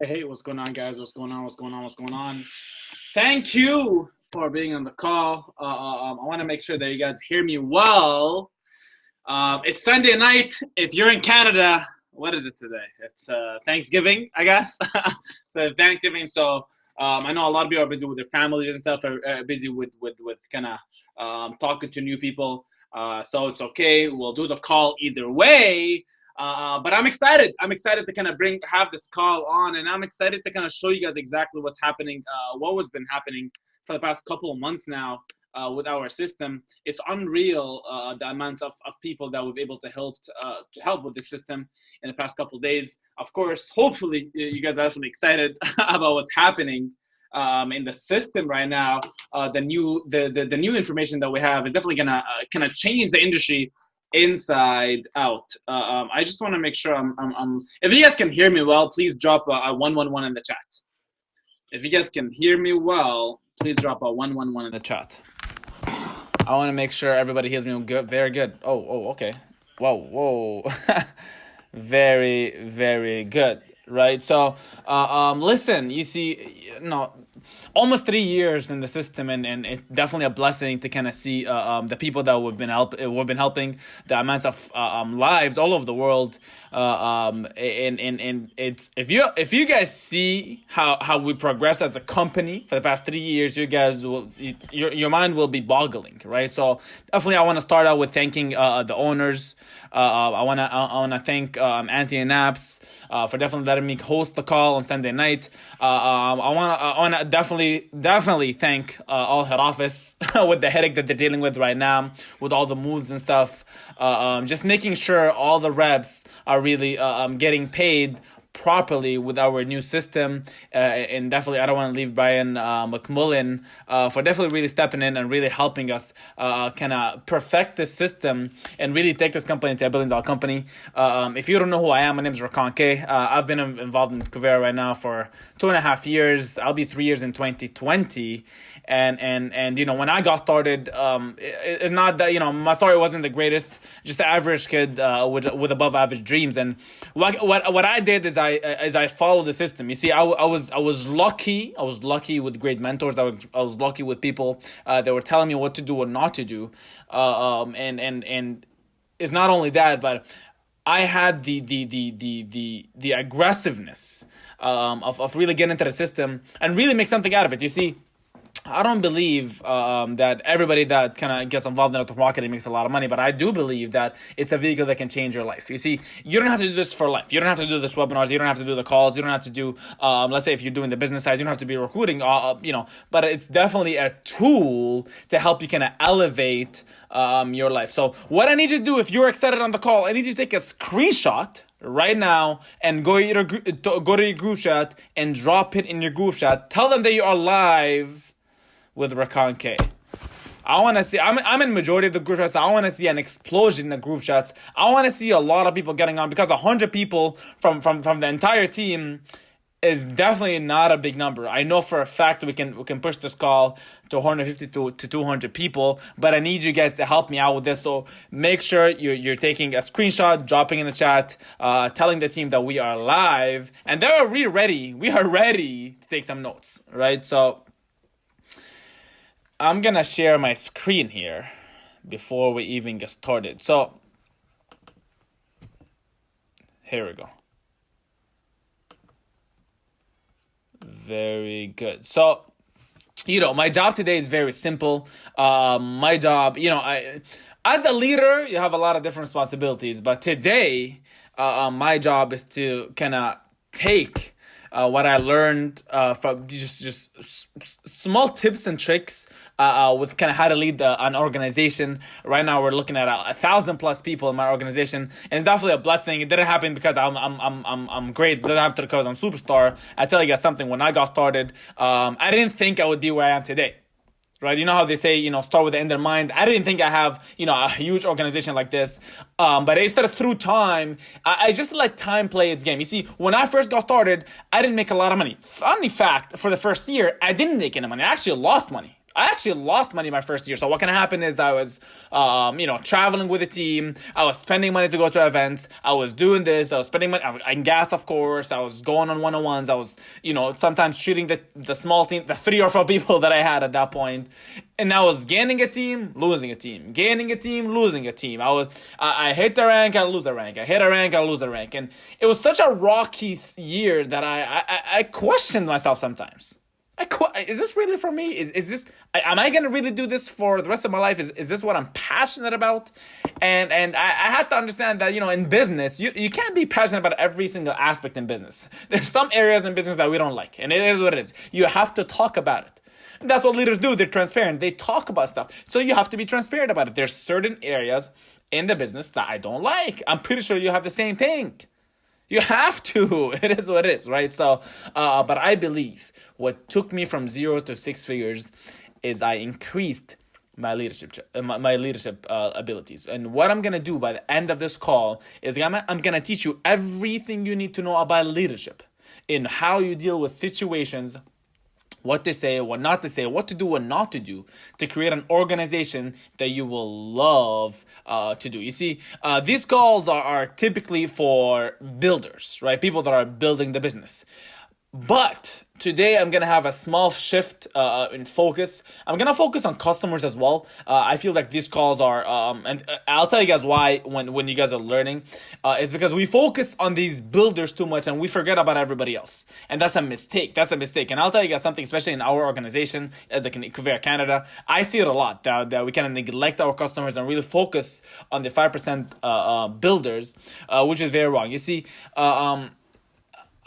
Hey, what's going on, guys? What's going on? What's going on? What's going on? Thank you for being on the call. I want to make sure that you guys hear me well. It's Sunday night. If you're in Canada, what is it today? It's Thanksgiving, I guess. So it's Thanksgiving. So I know a lot of people are busy with their families and stuff. Are busy with kind of talking to new people. So it's okay. We'll do the call either way. But I'm excited. I'm excited to kind of have this call on, and I'm excited to kind of show you guys exactly what's happening, what has been happening for the past couple of months now with our system. It's unreal the amount of people that we've able to help with the system in the past couple of days. Of course, hopefully you guys are actually excited about what's happening in the system right now. The new information that we have is definitely gonna kind of change the industry inside out. I just want to make sure I'm if you guys can hear me well, please drop a 111 in the chat. If you guys can hear me well, please drop a 111 in the chat. I want to make sure everybody hears me good. Very good. Oh, okay. Whoa. Very, very good. Right. So, listen, you see, almost 3 years in the system, and it's definitely a blessing to kind of see the people that we've been helping, the amounts of lives all over the world. And it's if you guys see how we progress as a company for the past 3 years, you guys your mind will be boggling, right? So definitely, I want to start out with thanking the owners. I wanna thank Anthony and Naps for definitely letting me host the call on Sunday night. I wanna definitely thank all head office with the headache that they're dealing with right now, with all the moves and stuff. Just making sure all the reps are really getting paid properly with our new system, and definitely I don't want to leave Brian McMullen for definitely really stepping in and really helping us kind of perfect this system and really take this company to $1 billion company. If you don't know who I am, my name is Rakan K. I've been involved in Kuvera right now for 2.5 years. I'll be 3 years in 2020. And when I got started, it's not that my story wasn't the greatest, just the average kid with above average dreams. And what I did is I followed the system. You see, I was lucky. I was lucky with great mentors. I was lucky with people that were telling me what to do or not to do. And it's not only that, but I had the aggressiveness of really getting into the system and really make something out of it. You see, I don't believe that everybody that kind of gets involved in network marketing makes a lot of money, but I do believe that it's a vehicle that can change your life. You see, you don't have to do this for life. You don't have to do this webinars. You don't have to do the calls. You don't have to do, let's say if you're doing the business side, you don't have to be recruiting, but it's definitely a tool to help you kind of elevate your life. So what I need you to do, if you're excited on the call, I need you to take a screenshot right now and go to your group chat and drop it in your group chat. Tell them that you are live with Rakan K. I want to see, I'm in majority of the group chats, so I want to see an explosion in the group chats. I want to see a lot of people getting on, because 100 people from the entire team is definitely not a big number. I know for a fact we can push this call to 150 to 200 people, but I need you guys to help me out with this. So make sure you're taking a screenshot, dropping in the chat, telling the team that we are live, and they're ready. We are ready to take some notes, right? So I'm going to share my screen here before we even get started. So here we go. Very good. So, my job today is very simple. My job, as a leader, you have a lot of different responsibilities. But today, my job is to kind of take what I learned from just small tips and tricks with kind of how to lead an organization. Right now, we're looking at 1,000+ people in my organization, and it's definitely a blessing. It didn't happen because I'm great. It didn't happen because I'm superstar. I tell you guys something. When I got started, I didn't think I would be where I am today. Right, you know how they say, start with the end in mind. I didn't think I have, a huge organization like this. But I started through time. I just let time play its game. You see, when I first got started, I didn't make a lot of money. Funny fact, for the first year, I didn't make any money. I actually lost money. I actually lost money my first year. So what can happen is I was, traveling with a team. I was spending money to go to events. I was doing this. I was spending money in gas, of course. I was going on one-on-ones. I was, sometimes treating the small team, the 3 or 4 people that I had at that point. And I was gaining a team, losing a team, gaining a team, losing a team. I hit the rank, I lose a rank. I hit a rank, I lose a rank. And it was such a rocky year that I questioned myself sometimes. Is this really for me? Is this, am I going to really do this for the rest of my life? Is this what I'm passionate about? And I had to understand that, in business, you can't be passionate about every single aspect in business. There's some areas in business that we don't like, and it is what it is. You have to talk about it. And that's what leaders do. They're transparent. They talk about stuff. So you have to be transparent about it. There's certain areas in the business that I don't like. I'm pretty sure you have the same thing. You have to. It is what it is, right? So, but I believe what took me from 0 to 6 figures is I increased my leadership abilities. And what I'm gonna do by the end of this call is I'm gonna teach you everything you need to know about leadership, in how you deal with situations, what to say, what not to say, what to do, what not to do, to create an organization that you will love to do. You see, these calls are typically for builders, right? People that are building the business. But today I'm going to have a small shift in focus. I'm going to focus on customers as well. I feel like these calls are, and I'll tell you guys why when you guys are learning, is because we focus on these builders too much and we forget about everybody else. And that's a mistake. And I'll tell you guys something, especially in our organization, the Kuvera Canada, I see it a lot, that we kind of neglect our customers and really focus on the 5% builders, which is very wrong. You see,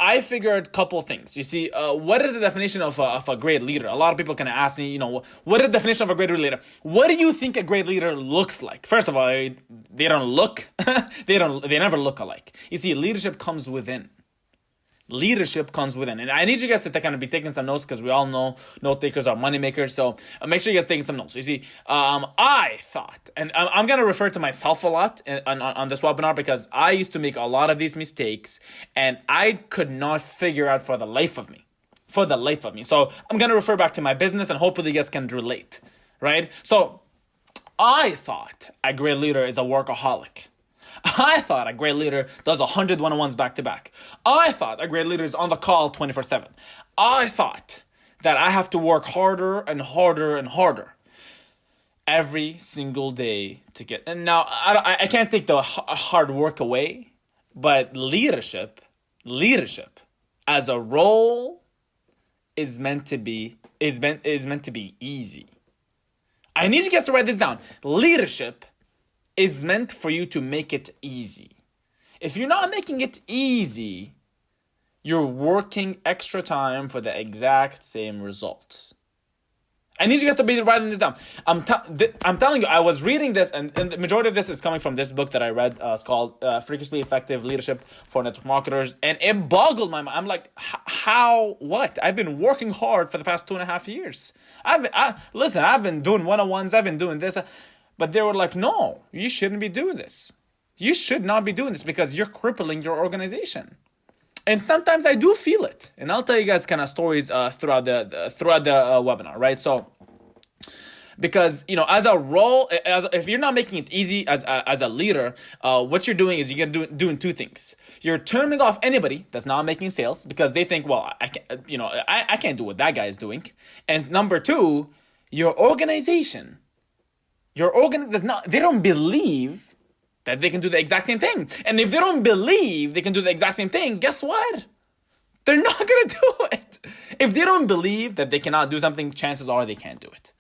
I figured a couple things. You see, what is the definition of a great leader? A lot of people can ask me, what is the definition of a great leader? What do you think a great leader looks like? First of all, they don't look, they never look alike. You see, leadership comes within. And I need you guys to kind of be taking some notes, because we all know note takers are money makers. So make sure you guys taking some notes. You see, I thought, and I'm going to refer to myself a lot on this webinar, because I used to make a lot of these mistakes and I could not figure out for the life of me. So I'm going to refer back to my business, and hopefully you guys can relate, right? So I thought a great leader is a workaholic. I thought a great leader does 100 one-on-ones back to back. I thought a great leader is on the call 24/7. I thought that I have to work harder and harder and harder every single day to get. And now I can't take the hard work away, but leadership as a role is meant to be easy. I need you guys to write this down. Leadership is meant for you to make it easy. If you're not making it easy, you're working extra time for the exact same results. I need you guys to be writing this down. I'm telling you, I was reading this, and the majority of this is coming from this book that I read. It's called Freakishly Effective Leadership for Network Marketers. And it boggled my mind. I'm like, how, what? I've been working hard for the past 2.5 years. I've been doing one-on-ones. I've been doing this. But they were like, no, you shouldn't be doing this. You should not be doing this, because you're crippling your organization. And sometimes I do feel it. And I'll tell you guys kind of stories throughout the webinar, right? So, because, as a role, if you're not making it easy as a leader, what you're doing is you're doing 2 things. You're turning off anybody that's not making sales, because they think, well, I can't do what that guy is doing. And number 2, your organization they don't believe that they can do the exact same thing. And if they don't believe they can do the exact same thing, guess what? They're not going to do it. If they don't believe that they cannot do something, chances are they can't do it.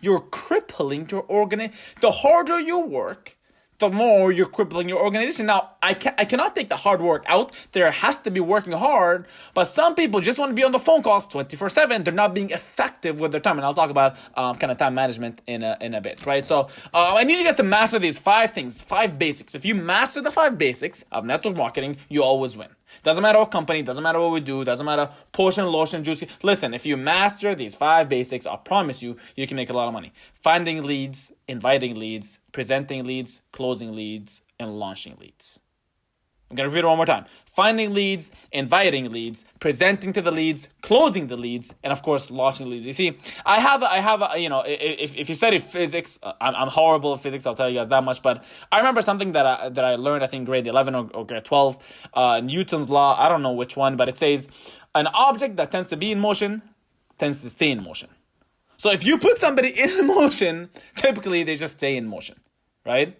You're crippling your organization. The harder you work, the more you're crippling your organization. Now, I cannot take the hard work out. There has to be working hard. But some people just want to be on the phone calls 24/7. They're not being effective with their time. And I'll talk about kind of time management in a bit, right? So I need you guys to master these 5 things, 5 basics. If you master the 5 basics of network marketing, you always win. Doesn't matter what company, doesn't matter what we do, doesn't matter potion, lotion, juicy. Listen, if you master these 5 basics, I promise you can make a lot of money. Finding leads, inviting leads, presenting leads, closing leads, and launching leads. I'm going to repeat it one more time. Finding leads, inviting leads, presenting to the leads, closing the leads, and of course, launching leads. You see, I have a if you study physics, I'm horrible at physics, I'll tell you guys that much, but I remember something that I learned, I think grade 11 or grade 12, Newton's law, I don't know which one, but it says, an object that tends to be in motion tends to stay in motion. So if you put somebody in motion, typically they just stay in motion, right?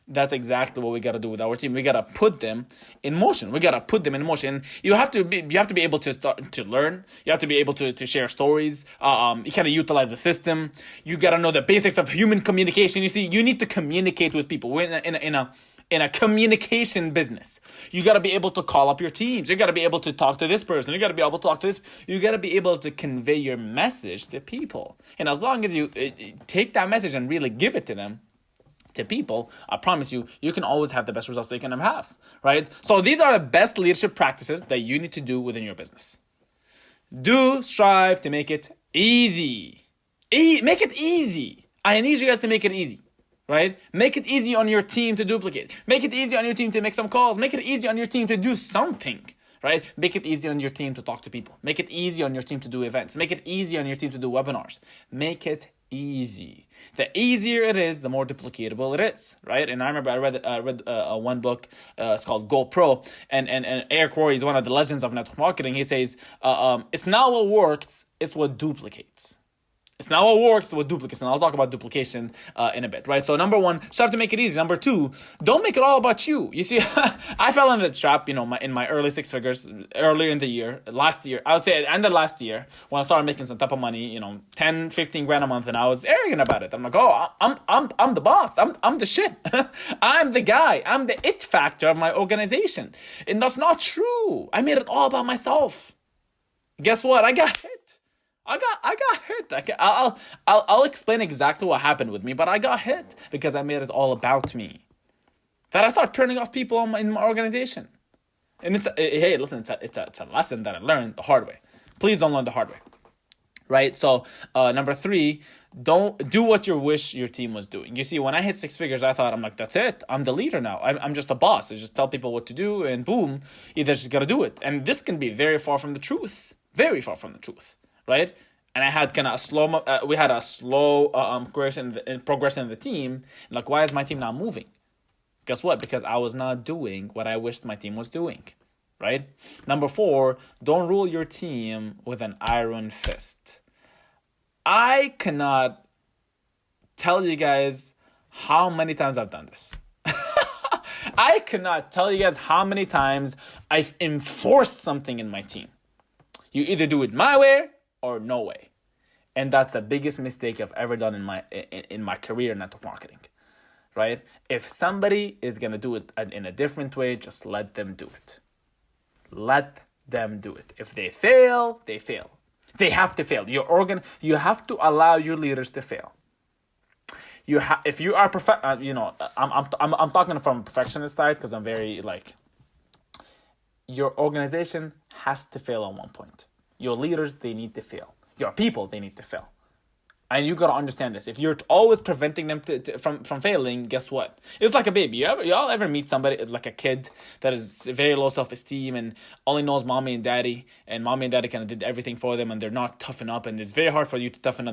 That's exactly what we got to do with our team. We got to put them in motion. We got to put them in motion. You have to be able to start to learn. You have to be able to share stories. You kind of utilize the system. You got to know the basics of human communication. You see, you need to communicate with people. We're in a communication business. You got to be able to call up your teams. You got to be able to talk to this person. You got to be able to talk to this. You got to be able to convey your message to people. And as long as you take that message and really give it to them, to people, I promise you, you can always have the best results they can have, right? So these are the best leadership practices that you need to do within your business. Do strive to make it easy. Make it easy. I need you guys to make it easy, right? Make it easy on your team to duplicate. Make it easy on your team to make some calls. Make it easy on your team to do something, right? Make it easy on your team to talk to people. Make it easy on your team to do events. Make it easy on your team to do webinars. Make it easy. The easier it is, the more duplicatable it is, right? And I remember I read one book. It's called Go Pro, and Eric Rory is one of the legends of network marketing. He says, "It's not what works; it's what duplicates." It's not what works with duplicates, and I'll talk about duplication in a bit, right? So number one, strive to make it easy. Number two, don't make it all about you. You see, I fell into the trap, in my early six figures, earlier in the year, last year, I would say at the end of last year, when I started making some type of money, 10, 15 grand a month, and I was arrogant about it. I'm like, oh, I'm the boss. I'm the shit. I'm the guy. I'm the it factor of my organization. And that's not true. I made it all about myself. Guess what? I got hit. I got hit. I'll explain exactly what happened with me, but I got hit because I made it all about me. That I started turning off people in my organization, and it's a lesson that I learned the hard way. Please don't learn the hard way, right? So number three, don't do what you wish your team was doing. You see, when I hit six figures, I thought, I'm like, that's it. I'm the leader now. I'm just a boss. I just tell people what to do, and boom, you just gotta do it. And this can be very far from the truth. Very far from the truth. Right? And I had kind of we had a slow progression in the team. Like, why is my team not moving? Guess what? Because I was not doing what I wished my team was doing, right? Number four, don't rule your team with an iron fist. I cannot tell you guys how many times I've done this. I cannot tell you guys how many times I've enforced something in my team. You either do it my way or no way. And that's the biggest mistake I've ever done in my career in network marketing, right? If somebody is going to do it in a different way, just let them do it. Let them do it. If they fail, they fail. They have to fail. You have to allow your leaders to fail. If you are I'm talking from a perfectionist side because I'm very your organization has to fail at one point. Your leaders, they need to fail. Your people, they need to fail. And you got to understand this. If you're always preventing them from failing, guess what? It's like a baby. Y'all ever meet somebody, like a kid that is very low self-esteem and only knows mommy and daddy, and mommy and daddy kind of did everything for them, and they're not toughen up, and it's very hard for you to toughen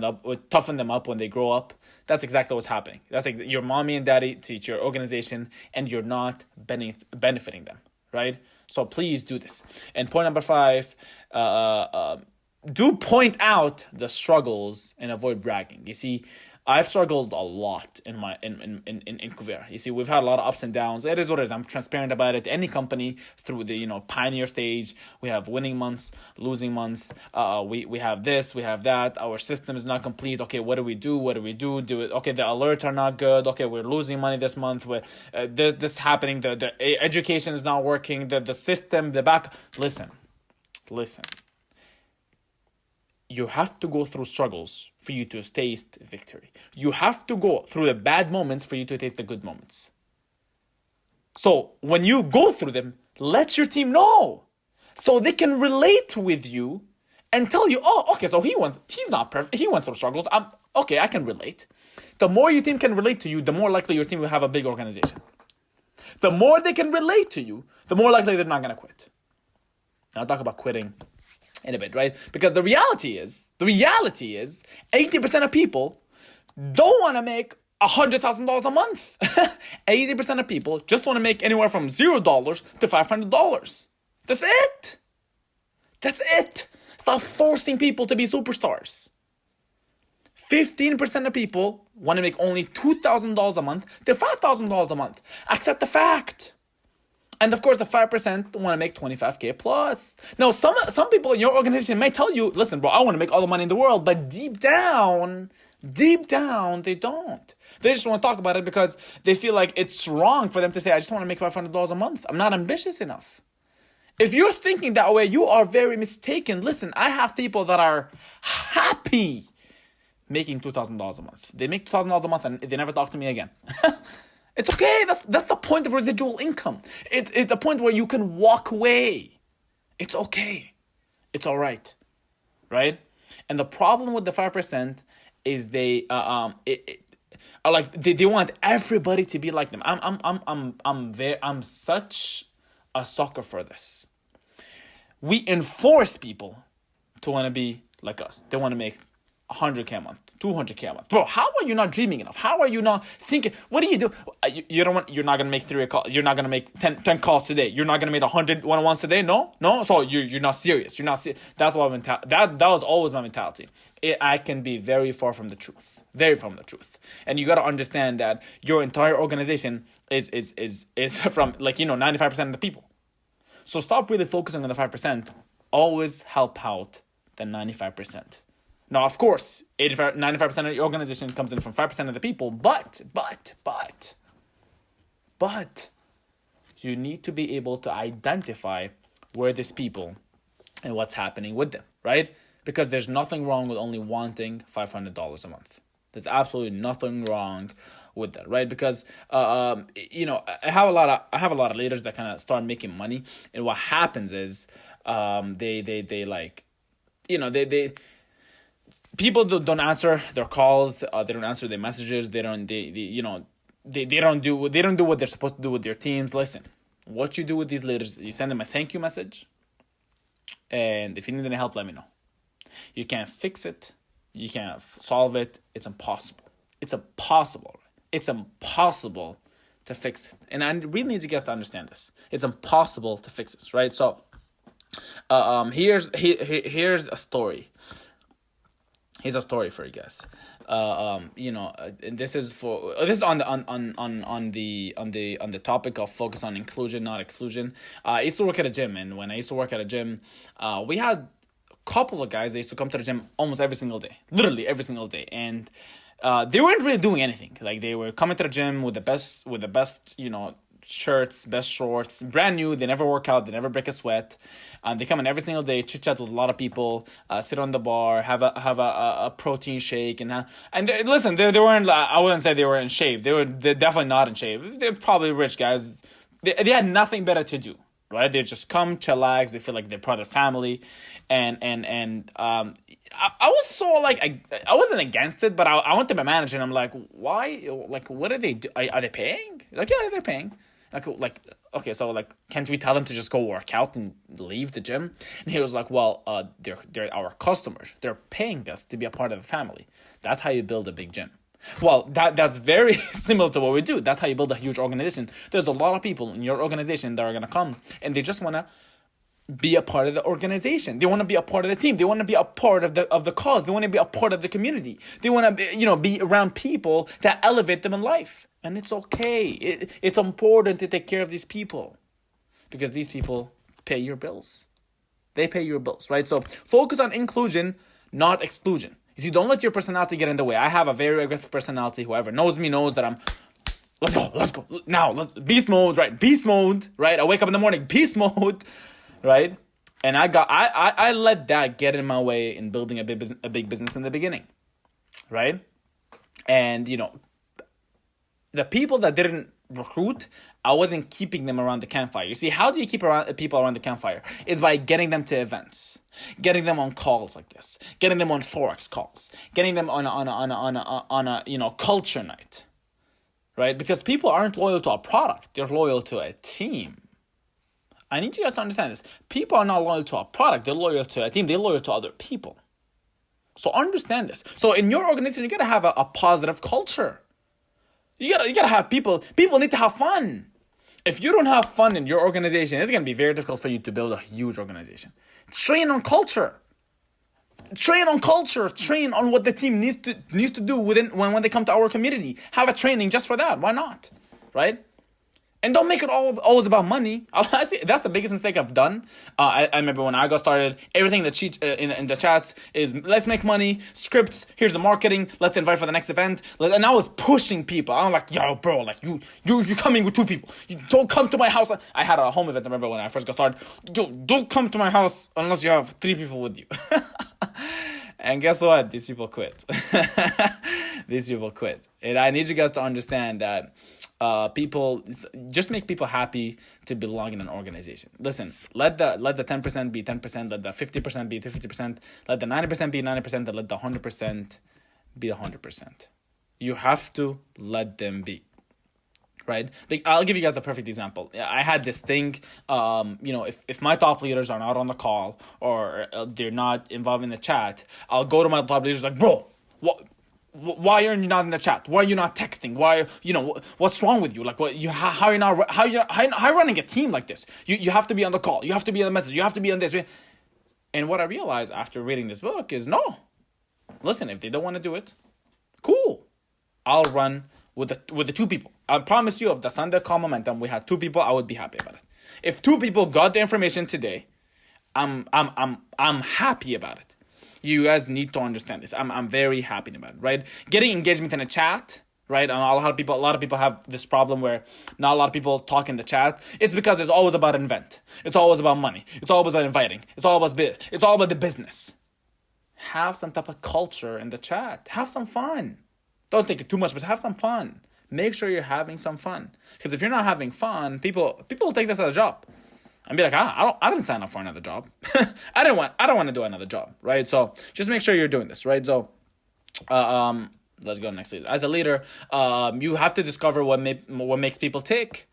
them up when they grow up. That's exactly what's happening. Your mommy and daddy teach your organization, and you're not benefiting them, right? So please do this. And point number 5, do point out the struggles and avoid bragging. You see, I've struggled a lot in Kuvera. You see, we've had a lot of ups and downs. It is what it is. I'm transparent about it. Any company through the pioneer stage, we have winning months, losing months. We have this, we have that. Our system is not complete. Okay, what do we do? Do it. Okay, the alerts are not good. Okay, we're losing money this month. This happening. The education is not working. The system, the back. Listen. You have to go through struggles for you to taste victory. You have to go through the bad moments for you to taste the good moments. So when you go through them, let your team know so they can relate with you and tell you, oh, okay, so he's not perfect. He went through struggles. Okay, I can relate. The more your team can relate to you, the more likely your team will have a big organization. The more they can relate to you, the more likely they're not going to quit. And I'll talk about quitting in a bit, right? Because the reality is, 80% of people don't want to make $100,000 a month. 80% of people just want to make anywhere from $0 to $500. That's it. That's it. Stop forcing people to be superstars. 15% of people want to make only $2,000 a month to $5,000 a month. Accept the fact. And of course, the 5% want to make 25K plus. Now, some people in your organization may tell you, listen, bro, I want to make all the money in the world. But deep down, they don't. They just want to talk about it because they feel like it's wrong for them to say, I just want to make $500 a month. I'm not ambitious enough. If you're thinking that way, you are very mistaken. Listen, I have people that are happy making $2,000 a month. They make $2,000 a month and they never talk to me again. It's okay. That's the point of residual income. It's the point where you can walk away. It's okay. It's all right. Right? And the problem with the 5% is they want everybody to be like them. I'm such a sucker for this. We enforce people to want to be like us. They want to make 100K a month, 200K a month. Bro, how are you not dreaming enough? How are you not thinking? What do? You're not going to make 3 calls. You're not going to make 10 calls today. You're not going to make 100 one-on-ones today. No. So you're not serious. You're not serious. That's what that was always my mentality. I can be very far from the truth. Very far from the truth. And you got to understand that your entire organization is from 95% of the people. So stop really focusing on the 5%. Always help out the 95%. Now, of course, 95% of your organization comes in from 5% of the people, but you need to be able to identify where these people and what's happening with them, right? Because there's nothing wrong with only wanting $500 a month. There's absolutely nothing wrong with that, right? Because I have a lot of leaders that kind of start making money, and what happens is people don't answer their calls. They don't answer their messages. They don't do what they're supposed to do with their teams. Listen, what you do with these leaders, you send them a thank you message, and if you need any help, let me know. You can't fix it. You can't solve it. It's impossible. It's impossible to fix it. And I really need you guys to understand this. It's impossible to fix this, right? So, here's a story. Here's a story for you guys. And this is on the topic of focus on inclusion, not exclusion. I used to work at a gym, and when I used to work at a gym, we had a couple of guys that used to come to the gym almost every single day, literally every single day, and they weren't really doing anything. Like, they were coming to the gym with the best, shirts, best shorts, brand new. They never work out. They never break a sweat. They come in every single day, chit chat with a lot of people, sit on the bar, have a protein shake, they weren't. I wouldn't say they were in shape. They're definitely not in shape. They're probably rich guys. They had nothing better to do, right? They just come, chillax. They feel like they're part of the family, and I was so I wasn't against it, but I went to my manager and I'm like, why? Like, what are they do? Are they paying? Like, yeah, they're paying. Okay, so can't we tell them to just go work out and leave the gym? And he was like, well, they're our customers. They're paying us to be a part of the family. That's how you build a big gym. Well, that's very similar to what we do. That's how you build a huge organization. There's a lot of people in your organization that are gonna come and they just wanna be a part of the organization. They want to be a part of the team. They want to be a part of the cause. They want to be a part of the community. They want to be around people that elevate them in life. And it's okay. It's important to take care of these people because these people pay your bills. They pay your bills, right? So focus on inclusion, not exclusion. You see, don't let your personality get in the way. I have a very aggressive personality. Whoever knows me knows that I'm, let's go. Now, beast mode, right? Beast mode, right? I wake up in the morning, beast mode. Right, and I let that get in my way in building a big business in the beginning, right? And the people that didn't recruit, I wasn't keeping them around the campfire. You see, how do you keep people around the campfire? Is by getting them to events, getting them on calls like this, getting them on Forex calls, getting them on a culture night. right? Because people aren't loyal to a product. They're loyal to a team. I need you guys to understand this. People are not loyal to a product. They're loyal to a team. They're loyal to other people. So understand this. So in your organization, you got to have a positive culture. You gotta have people need to have fun. If you don't have fun in your organization, it's going to be very difficult for you to build a huge organization. Train on culture. Train on culture. Train on what the team needs to do when they come to our community. Have a training just for that. Why not? Right? And don't make it always about money. That's the biggest mistake I've done. I remember when I got started, everything in the chats is let's make money, scripts, here's the marketing, let's invite for the next event. And I was pushing people. I'm like, yo, bro, like you're coming with 2 people. You don't come to my house. I had a home event, I remember when I first got started. Yo, don't come to my house unless you have 3 people with you. And guess what? These people quit. These people quit. And I need you guys to understand that people just make people happy to belong in an organization. Listen, let the 10% be 10%, let the 50% be 50%, let the 90% be 90%, and let the 100% be 100%. You have to let them be. Right? I'll give you guys a perfect example. I had this thing, if my top leaders are not on the call or they're not involved in the chat, I'll go to my top leaders like, bro, why are you not in the chat? Why are you not texting? Why, what's wrong with you? Like, how are you running a team like this? You have to be on the call. You have to be on the message. You have to be on this. And what I realized after reading this book is no. Listen, if they don't want to do it, cool. I'll run with the 2 people. I promise you, if the Sunday call momentum we had 2 people, I would be happy about it. If 2 people got the information today, I'm happy about it. You guys need to understand this. I'm very happy about it, right? Getting engagement in a chat, right? And a lot of people have this problem where not a lot of people talk in the chat. It's because it's always about an event. It's always about money. It's always about inviting. It's all about the business. Have some type of culture in the chat. Have some fun. Don't take it too much, but have some fun. Make sure you're having some fun. Because if you're not having fun, people will take this as a job and be like, I didn't sign up for another job. I don't want to do another job, right? So just make sure you're doing this, right? So, let's go next. As a leader, you have to discover what makes people tick.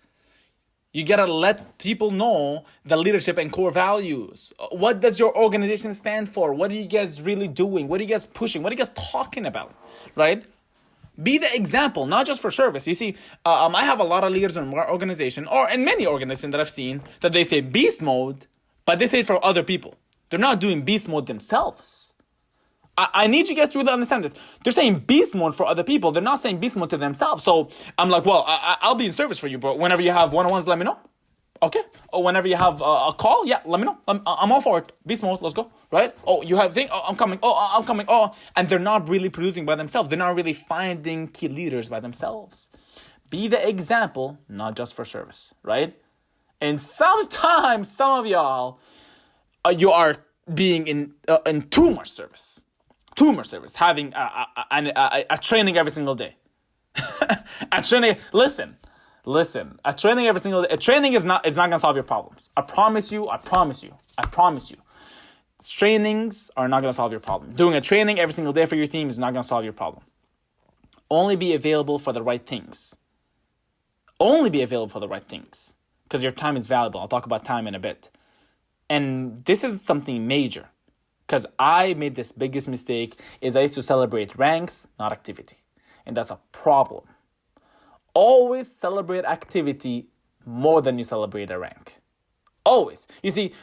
You gotta let people know the leadership and core values. What does your organization stand for? What are you guys really doing? What are you guys pushing? What are you guys talking about, right? Be the example, not just for service. You see, I have a lot of leaders in my organization, or in many organizations that I've seen, that they say beast mode, but they say it for other people. They're not doing beast mode themselves. I need you guys to really understand this. They're saying beast mode for other people. They're not saying beast mode to themselves. So I'm like, well, I'll be in service for you, bro. Whenever you have one-on-ones, let me know. Okay? Or whenever you have a call, yeah, let me know. I'm all for it. Beast mode, let's go. Right? Oh, you have a thing? Oh, I'm coming. Oh, I'm coming. Oh, and they're not really producing by themselves. They're not really finding key leaders by themselves. Be the example, not just for service, right? And sometimes some of y'all, you are being in too much service. Too much service. Having a training every single day. A training. Listen. A training every single day. A training is not gonna solve your problems. I promise you. Trainings are not gonna solve your problem. Doing a training every single day for your team is not gonna solve your problem. Only be available for the right things. Because your time is valuable. I'll talk about time in a bit. And this is something major. Because I made this biggest mistake is I used to celebrate ranks, not activity. And that's a problem. Always celebrate activity more than you celebrate a rank. Always. You see,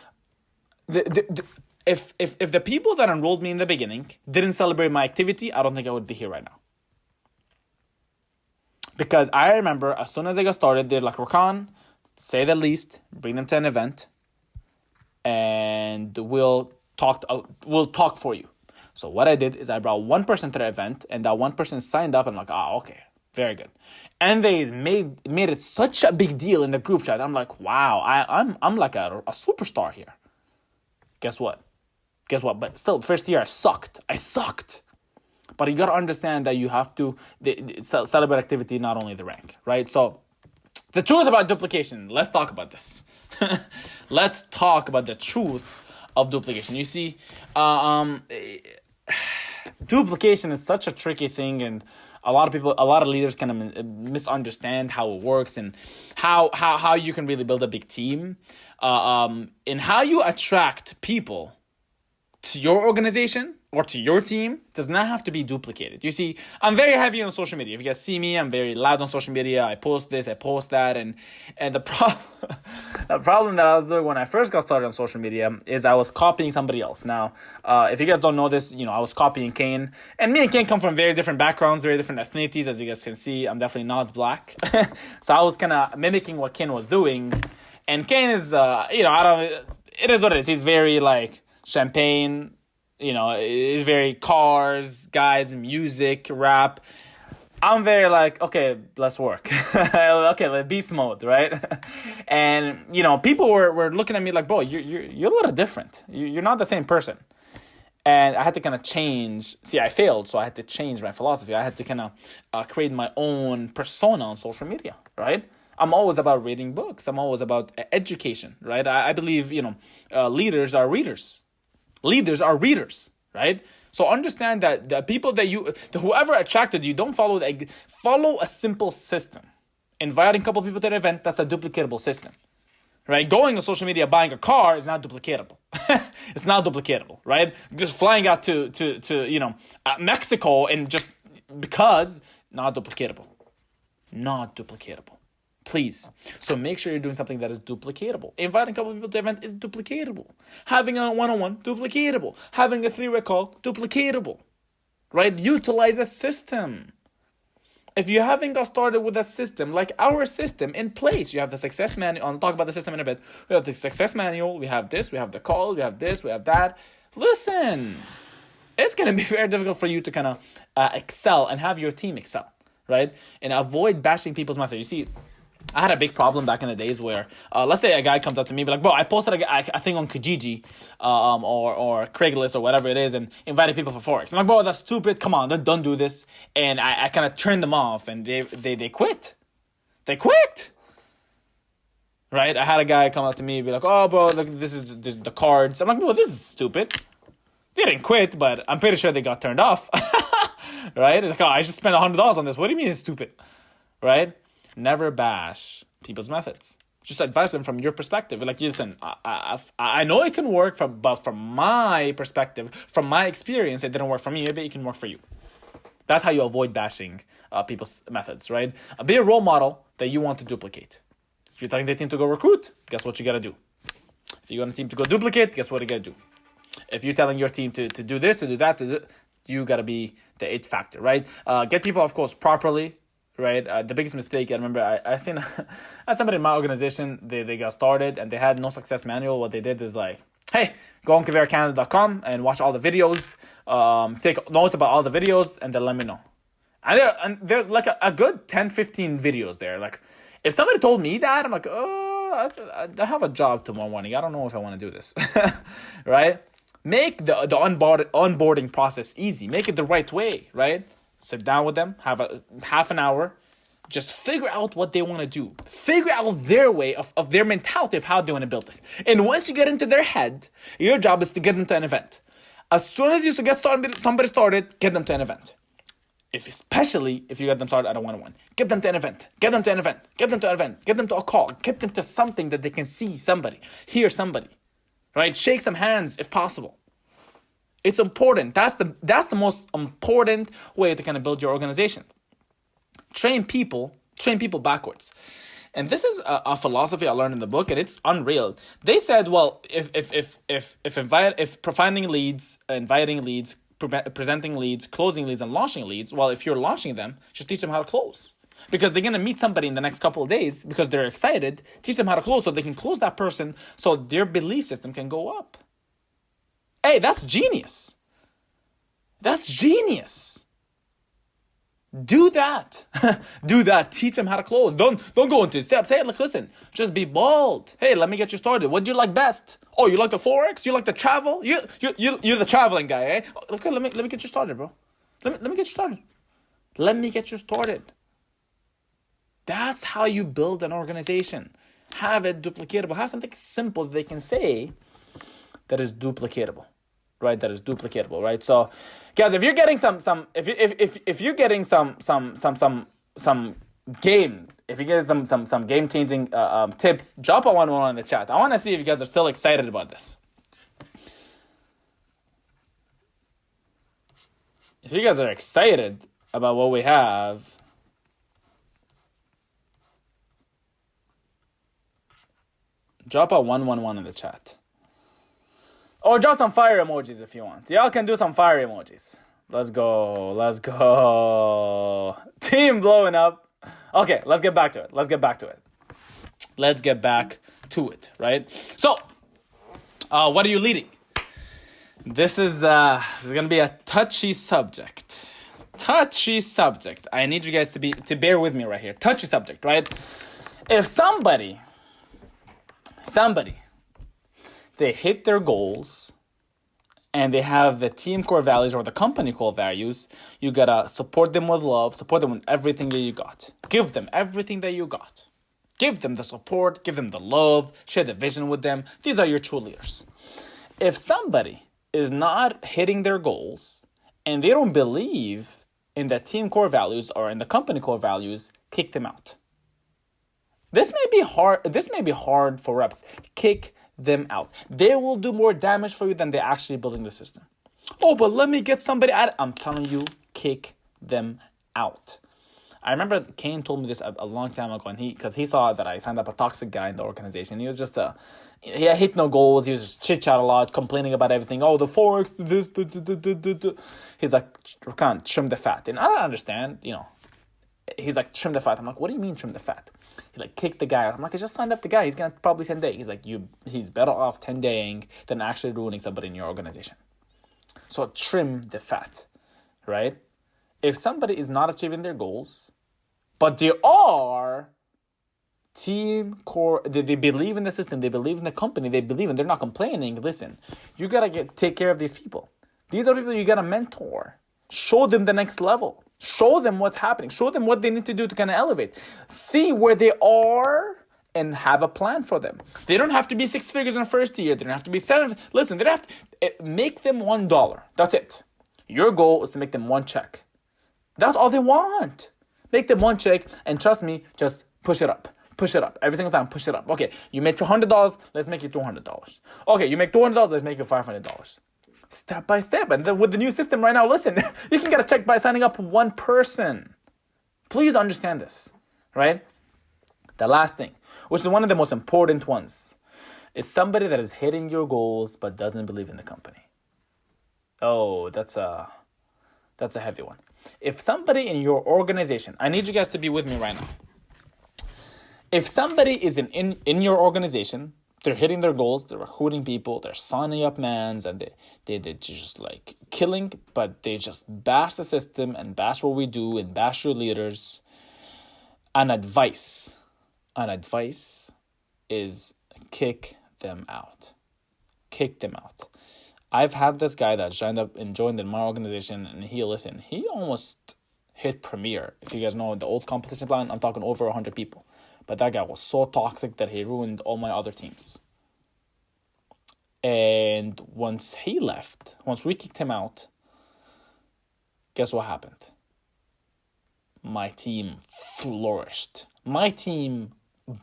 if the people that enrolled me in the beginning didn't celebrate my activity, I don't think I would be here right now. Because I remember as soon as I got started, they're like, Rakan, say the least, bring them to an event, and we'll talk for you. So what I did is I brought one person to the event, and that one person signed up, and I'm like, okay, very good. And they made it such a big deal in the group chat. I'm like, wow, I'm like a superstar here. Guess what? But still, first year I sucked. But you got to understand that you have to celebrate activity, not only the rank, right? So the truth about duplication, let's talk about this. Let's talk about the truth of duplication. You see, duplication is such a tricky thing, and A lot of leaders kind of misunderstand how it works and how you can really build a big team, and how you attract people to your organization or to your team does not have to be duplicated. You see, I'm very heavy on social media. If you guys see me, I'm very loud on social media. I post this, I post that, and the problem that I was doing when I first got started on social media is I was copying somebody else. Now, if you guys don't know this, I was copying Kane, and me and Kane come from very different backgrounds, very different ethnicities. As you guys can see, I'm definitely not black, so I was kind of mimicking what Kane was doing, and Kane is, it is what it is. He's very like champagne. It's very cars, guys, music, rap. I'm very like, okay, let's work. Okay, like beast mode, right? And, people were looking at me like, bro, you're a little different. You're not the same person. And I had to kind of change. See, I failed, so I had to change my philosophy. I had to kind of create my own persona on social media, right? I'm always about reading books. I'm always about education, right? I believe, leaders are readers. Leaders are readers, right? So understand that the people that whoever attracted you, don't follow a simple system. Inviting a couple of people to the event, that's a duplicatable system, right? Going on social media, buying a car is not duplicatable. It's not duplicatable, right? Just flying out to Mexico and just because, not duplicatable. Not duplicatable. Please. So make sure you're doing something that is duplicatable. Inviting a couple of people to the event is duplicatable. Having a one-on-one, duplicatable. Having a 3-way call, duplicatable. Right? Utilize a system. If you haven't got started with a system, like our system in place, you have the success manual. I'll talk about the system in a bit. We have the success manual. We have this. We have the call. We have this. We have that. Listen. It's going to be very difficult for you to kind of excel and have your team excel. Right? And avoid bashing people's method. You see, I had a big problem back in the days where, let's say a guy comes up to me, be like, bro, I posted a thing on Kijiji, or Craigslist or whatever it is, and invited people for Forex. I'm like, bro, that's stupid. Come on, don't do this. And I kind of turned them off, and they quit. They quit. Right? I had a guy come up to me, be like, oh, bro, look, this is the cards. I'm like, bro, this is stupid. They didn't quit, but I'm pretty sure they got turned off. Right? It's like, oh, I just spent $100 on this. What do you mean it's stupid? Right? Never bash people's methods. Just advise them from your perspective. Like, listen, I know it can work, but from my perspective, from my experience, it didn't work for me. Maybe it can work for you. That's how you avoid bashing people's methods, right? Be a role model that you want to duplicate. If you're telling the team to go recruit, guess what you got to do? If you want a team to go duplicate, guess what you got to do? If you're telling your team to do this, to do that, you got to be the it factor, right? Get people, of course, properly. Right, the biggest mistake I remember, I seen somebody in my organization. They got started and they had no success manual. What they did is like, hey, go on ConveyorCanada.com and watch all the videos. Take notes about all the videos and then let me know. And there's like a good 10-15 videos there. Like, if somebody told me that, I'm like, oh, I have a job tomorrow morning. I don't know if I want to do this. Right? Make the onboarding process easy. Make it the right way. Right? Sit down with them, have a half an hour, just figure out what they want to do. Figure out their way of their mentality of how they want to build this. And once you get into their head, your job is to get them to an event. As soon as you get somebody started, get them to an event. Especially if you get them started at a one-on-one. Get them to an event. Get them to an event. Get them to an event. Get them to a call. Get them to something that they can see somebody, hear somebody. Right? Shake some hands if possible. It's important. That's the most important way to kind of build your organization. Train people backwards. And this is a philosophy I learned in the book, and it's unreal. They said, well, if finding leads, inviting leads, presenting leads, closing leads, and launching leads, well, if you're launching them, just teach them how to close. Because they're going to meet somebody in the next couple of days because they're excited. Teach them how to close so they can close that person so their belief system can go up. Hey, that's genius. That's genius. Do that. Do that. Teach them how to close. Don't go into steps. Hey, look, listen. Just be bold. Hey, let me get you started. What do you like best? Oh, you like the Forex? You like the travel? You're the traveling guy, eh? Okay, let me get you started, bro. Let me get you started. Let me get you started. That's how you build an organization. Have it duplicatable. Have something simple that they can say that is duplicatable. right? That is duplicatable, right? So, guys, if you're getting if you're getting some game, if you get some game changing tips, drop a 111 in the chat. I want to see if you guys are still excited about this. If you guys are excited about what we have, drop a 111 in the chat. Or drop some fire emojis if you want. Y'all can do some fire emojis. Let's go. Let's go. Team blowing up. Okay, let's get back to it. Let's get back right? So, what are you leading? This is going to be a touchy subject. I need you guys to bear with me right here. Touchy subject, right? If somebody, they hit their goals and they have the team core values or the company core values, you gotta support them with love, support them with everything that you got. Give them everything that you got. Give them the support, give them the love, share the vision with them. These are your true leaders. If somebody is not hitting their goals and they don't believe in the team core values or in the company core values, kick them out. This may be hard for reps. Kick them out. They will do more damage for you than they're actually building the system. Oh, but let me get somebody at it. I'm telling you, kick them out. I remember Kane told me this a long time ago, and because he saw that I signed up a toxic guy in the organization. He was just he hit no goals. He was just chit chat a lot, complaining about everything. Oh, the forex, this. He's like, Rakan, trim the fat, and I don't understand. He's like, trim the fat. I'm like, what do you mean trim the fat? He like kicked the guy out. I'm like, I just signed up the guy. He's gonna probably 10 day. He's like, he's better off 10-daying than actually ruining somebody in your organization. So trim the fat, right? If somebody is not achieving their goals, but they are team core, they believe in the system, they believe in the company, they're not complaining. Listen, you gotta take care of these people. These are people you gotta mentor. Show them the next level. Show them what's happening. Show them what they need to do to kind of elevate. See where they are and have a plan for them. They don't have to be 6 figures in the first year. They don't have to be 7. Listen, they don't have to make them $1. That's it. Your goal is to make them one check. That's all they want. Make them one check, and trust me, just push it up. Push it up. Every single time, push it up. Okay, you made $100, let's make it $200. Okay, you make $200, let's make it $500. Step by step. And then with the new system right now, listen, you can get a check by signing up one person. Please understand this, right? The last thing, which is one of the most important ones, is somebody that is hitting your goals but doesn't believe in the company. Oh, that's a heavy one. If somebody in your organization, I need you guys to be with me right now. If somebody is in your organization, they're hitting their goals, they're recruiting people, they're signing up mans, and they're just like killing, but they just bash the system and bash what we do and bash your leaders. An advice is kick them out. Kick them out. I've had this guy that joined in my organization, and he almost hit Premier. If you guys know the old competition plan, I'm talking over 100 people. But that guy was so toxic that he ruined all my other teams. And once he left, once we kicked him out, guess what happened? My team flourished. My team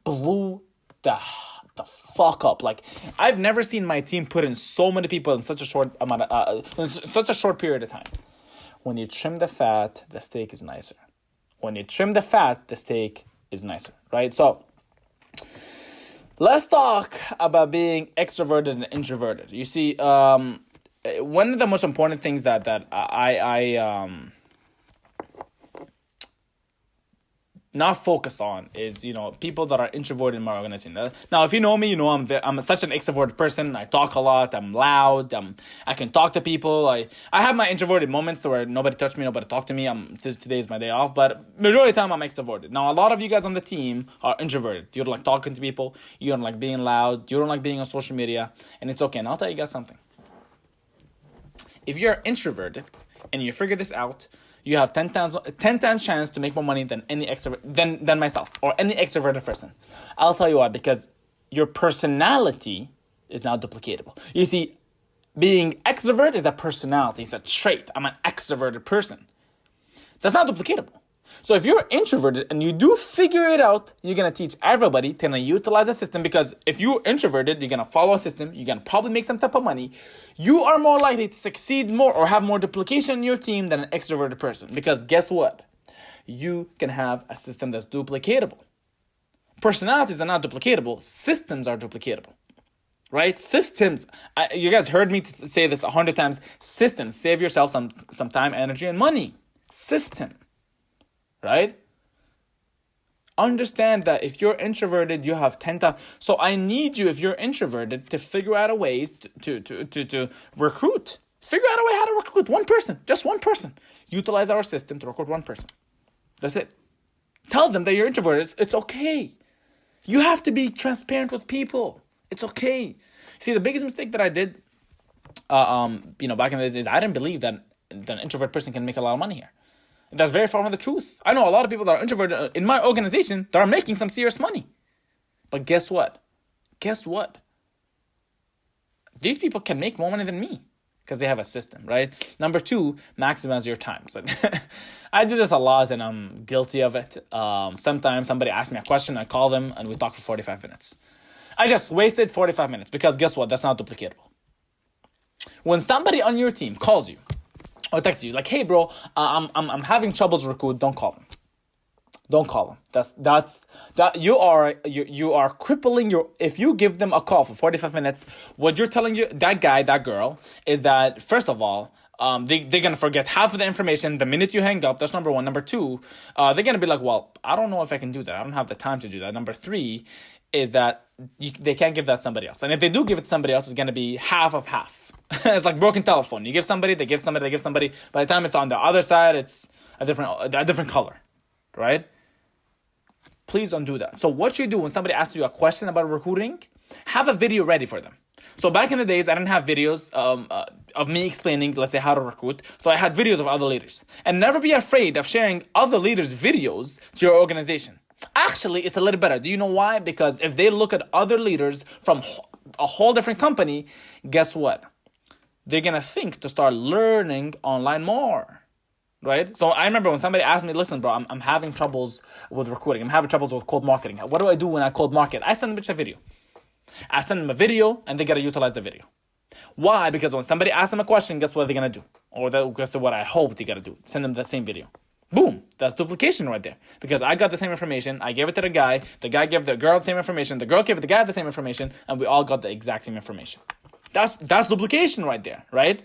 blew the fuck up. Like, I've never seen my team put in so many people in such a short amount of such a short period of time. When you trim the fat, the steak is nicer. When you trim the fat, the steak is nicer, right? So let's talk about being extroverted and introverted. You see, one of the most important things that I not focused on is, people that are introverted in my organization. Now, if you know me, I'm such an extroverted person. I talk a lot. I'm loud. I can talk to people. I have my introverted moments where nobody touched me, nobody talked to me. Today is my day off, but majority of the time I'm extroverted. Now, a lot of you guys on the team are introverted. You don't like talking to people. You don't like being loud. You don't like being on social media, and it's okay. And I'll tell you guys something. If you're introverted and you figure this out, you have 10 times chance to make more money than any than myself or any extroverted person. I'll tell you why, because your personality is now duplicatable. You see, Being extrovert is a personality. It's a trait. I'm an extroverted person. That's not duplicatable. So if you're introverted and you do figure it out, you're going to teach everybody to utilize the system, because if you're introverted, you're going to follow a system, you're going to probably make some type of money. You are more likely to succeed more or have more duplication in your team than an extroverted person, because guess what? You can have a system that's duplicatable. Personalities are not duplicatable. Systems are duplicatable. Right? Systems. You guys heard me say this 100 times. Systems. Save yourself some time, energy, and money. System. Right? Understand that if you're introverted, you have 10 times. So I need you, if you're introverted, to figure out a ways to recruit. Figure out a way how to recruit one person. Just one person. Utilize our system to recruit one person. That's it. Tell them that you're introverted. It's okay. You have to be transparent with people. It's okay. See, the biggest mistake that I did, back in the days, I didn't believe that an introvert person can make a lot of money here. That's very far from the truth. I know a lot of people that are introverted in my organization that are making some serious money. But guess what? These people can make more money than me because they have a system, right? Number 2, maximize your time. So I do this a lot and I'm guilty of it. Sometimes somebody asks me a question, I call them and we talk for 45 minutes. I just wasted 45 minutes because guess what? That's not duplicatable. When somebody on your team calls you or texts you like, "Hey, bro, I'm having troubles recruit," don't call them. Don't call them. You are crippling your. If you give them a call for 45 minutes, what you're telling you that guy, that girl, is that first of all, they're gonna forget half of the information the minute you hang up. That's number 1. Number 2, they're gonna be like, "Well, I don't know if I can do that. I don't have the time to do that." Number 3 is that they can't give that to somebody else, and if they do give it to somebody else, it's gonna be half of half. It's like broken telephone. You give somebody, they give somebody, they give somebody. By the time it's on the other side, it's a different color, right? Please don't do that. So what you do when somebody asks you a question about recruiting, have a video ready for them. So back in the days, I didn't have videos of me explaining, let's say, how to recruit. So I had videos of other leaders. And never be afraid of sharing other leaders' videos to your organization. Actually, it's a little better. Do you know why? Because if they look at other leaders from a whole different company, guess what? They're going to think to start learning online more. Right? So I remember when somebody asked me, "Listen, bro, I'm having troubles with recruiting. I'm having troubles with cold marketing. What do I do when I cold market?" I send them a video. I send them a video and they got to utilize the video. Why? Because when somebody asks them a question, guess what they're going to do? Or guess what I hope they got to do? Send them the same video. Boom. That's duplication right there. Because I got the same information. I gave it to the guy gave the girl the same information. The girl gave the guy the same information. And we all got the exact same information. That's duplication right there, right?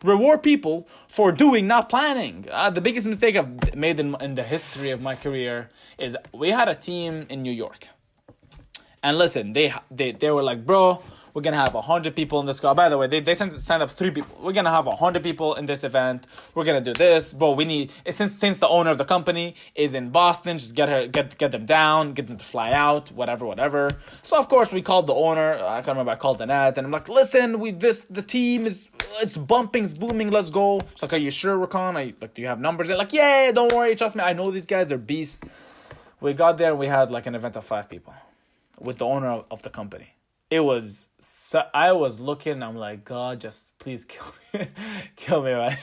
Reward people for doing, not planning. The biggest mistake I've made in the history of my career is we had a team in New York. And listen, they were like, "Bro, we're going to have 100 people in this call." By the way, they signed up 3 people. "We're going to have 100 people in this event. We're going to do this. Bro, we need, since the owner of the company is in Boston, just get them down, get them to fly out, whatever. So, of course, we called the owner. I can't remember, I called the net. And I'm like, "Listen, the team it's bumping, it's booming, let's go." It's like, "Are you sure, Rakan? Do you have numbers?" They're like, "Yeah, don't worry, trust me. I know these guys, they're beasts." We got there and we had like an event of 5 people with the owner of the company. It was, I was looking, I'm like, "God, just please kill me. Kill me, right?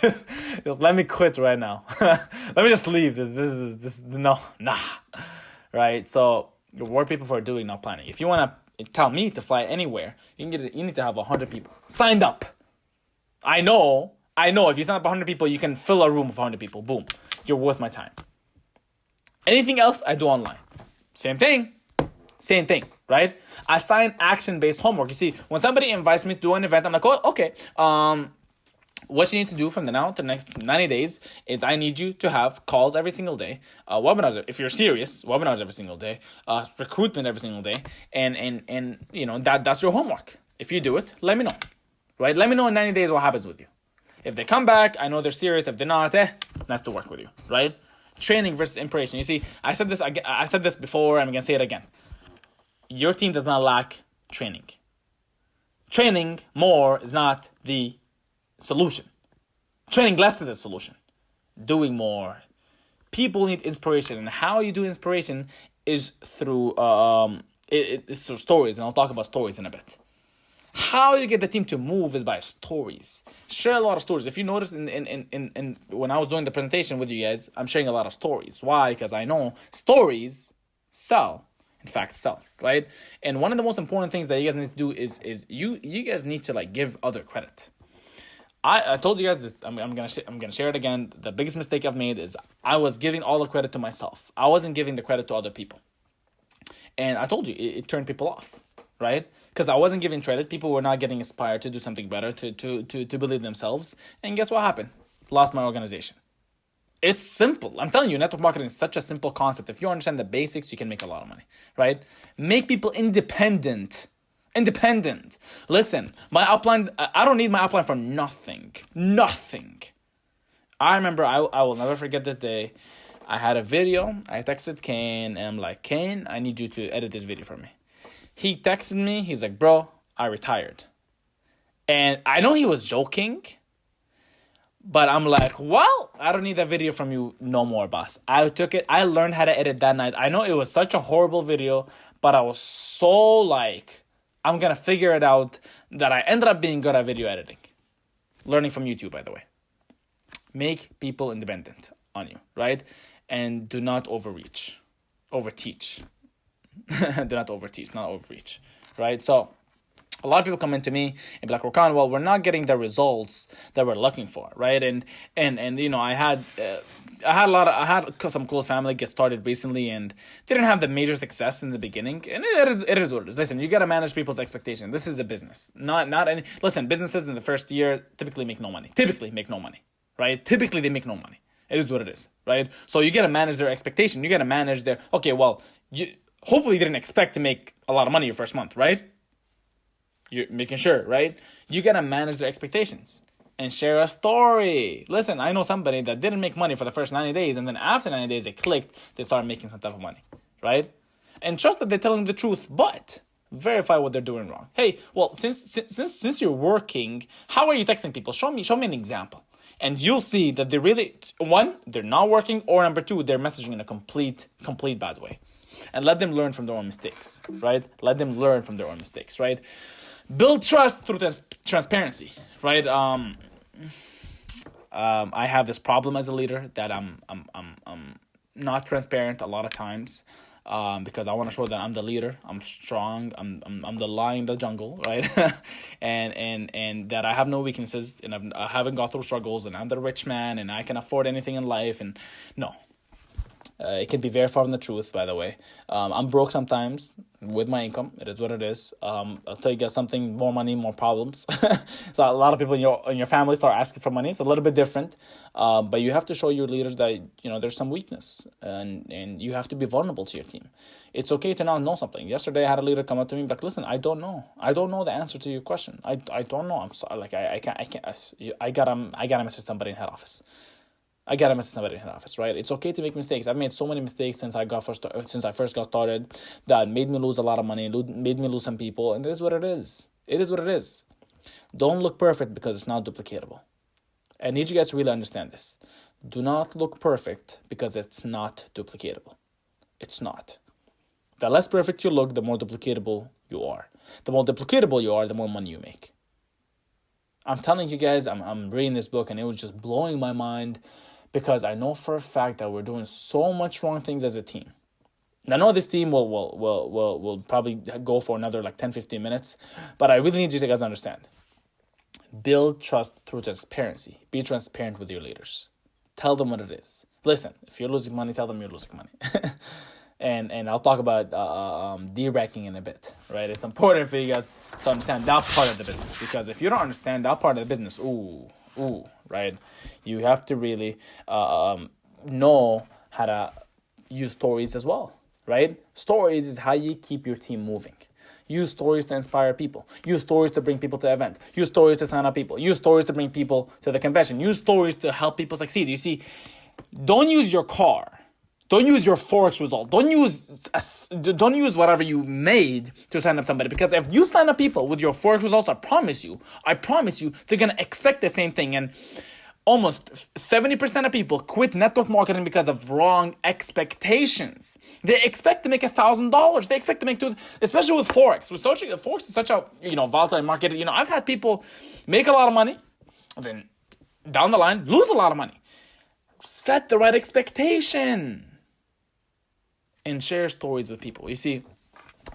Just let me quit right now. Let me just leave. This, no, nah." Right? So, reward people for doing, not planning. If you want to tell me to fly anywhere, you need to have 100 people signed up. I know, if you sign up 100 people, you can fill a room with 100 people. Boom. You're worth my time. Anything else, I do online. Same thing, right? I assign action-based homework. You see, when somebody invites me to do an event, I'm like, "Oh, okay. What you need to do from now to the next 90 days is I need you to have calls every single day, webinars, if you're serious, webinars every single day, recruitment every single day, and that's your homework. If you do it, let me know, right? Let me know in 90 days what happens with you. If they come back, I know they're serious. If they're not, nice to work with you, right? Training versus inspiration. You see, I said this before, I'm going to say it again. Your team does not lack training. Training more is not the solution. Training less is the solution. Doing more. People need inspiration, and how you do inspiration is through it's through stories, and I'll talk about stories in a bit. How you get the team to move is by stories. Share a lot of stories. If you notice in when I was doing the presentation with you guys, I'm sharing a lot of stories. Why? Because I know stories sell. In fact, sell, right? And one of the most important things that you guys need to do is you guys need to like give other credit. I told you guys this. I'm gonna share it again. The biggest mistake I've made is I was giving all the credit to myself. I wasn't giving the credit to other people, and I told you it turned people off, right? Because I wasn't giving credit. People were not getting inspired to do something better, to believe themselves. And guess what happened? Lost my organization. It's simple. I'm telling you, network marketing is such a simple concept. If you understand the basics, you can make a lot of money, right? Make people independent. Listen, my upline, I don't need my upline for nothing. I remember, I will never forget this day. I had a video. I texted Kane, and I'm like, Kane, I need you to edit this video for me. He texted me. He's like, bro, I retired. And I know he was joking, but I'm like, well, I don't need that video from you no more, boss. I took it. I learned how to edit that night. I know it was such a horrible video, but I was so like, I'm going to figure it out, that I ended up being good at video editing. Learning from YouTube, by the way. Make people independent on you, right? And do not overteach. Do not overteach, not overreach, right? So a lot of people come into me and be like, Rokan, well, we're not getting the results that we're looking for, right? And you know, I had some close family get started recently and didn't have the major success in the beginning, and it is what it is. Listen, you got to manage people's expectations. This is a business, not any. Listen, businesses in the first year typically make no money, right? Typically they make no money. It is what it is, right? So you got to manage their expectation. You got to manage their, okay, well, you hopefully didn't expect to make a lot of money your first month, right? You're making sure, right? You got to manage their expectations and share a story. Listen, I know somebody that didn't make money for the first 90 days, and then after 90 days, it clicked, they started making some type of money, right? And trust that they're telling the truth, but verify what they're doing wrong. Hey, well, since you're working, how are you texting people? Show me an example. And you'll see that they really, one, they're not working, or number two, they're messaging in a complete bad way. And let them learn from their own mistakes, right? Build trust through transparency, right? I have this problem as a leader that I'm not transparent a lot of times, because I want to show that I'm the leader, I'm strong, I'm the lion in the jungle, right? and that I have no weaknesses, and I haven't gone through struggles, and I'm the rich man, and I can afford anything in life, and no. It can be very far from the truth, by the way. I'm broke sometimes with my income. It is what it is. I'll tell you guys something: more money, more problems. So a lot of people in your family start asking for money. It's a little bit different, but you have to show your leaders that there's some weakness, and you have to be vulnerable to your team. It's okay to not know something. Yesterday, I had a leader come up to me and be like, "Listen, I don't know the answer to your question. I don't know. I'm sorry. Like I can't. I gotta message somebody in head office." Right? It's okay to make mistakes. I've made so many mistakes since I first got started that made me lose a lot of money, made me lose some people, and it is what it is. Don't look perfect because it's not duplicatable. I need you guys to really understand this. Do not look perfect because it's not duplicatable. It's not. The less perfect you look, the more duplicatable you are. The more duplicatable you are, the more money you make. I'm telling you guys, I'm reading this book and it was just blowing my mind, because I know for a fact that we're doing so much wrong things as a team. And I know this team will probably go for another like 10-15 minutes, but I really need you guys to understand. Build trust through transparency. Be transparent with your leaders. Tell them what it is. Listen, if you're losing money, tell them you're losing money. And I'll talk about de-ranking in a bit, right? It's important for you guys to understand that part of the business, because if you don't understand that part of the business, right? You have to really know how to use stories as well, right? Stories is how you keep your team moving. Use stories to inspire people. Use stories to bring people to events. Use stories to sign up people. Use stories to bring people to the convention. Use stories to help people succeed. You see, don't use your car. Don't use your Forex result. Don't use whatever you made to sign up somebody. Because if you sign up people with your Forex results, I promise you, they're going to expect the same thing. And almost 70% of people quit network marketing because of wrong expectations. They expect to make $1,000. They expect to make especially with Forex. With Forex is such a volatile market. I've had people make a lot of money, and then down the line lose a lot of money. Set the right expectation and share stories with people. You see,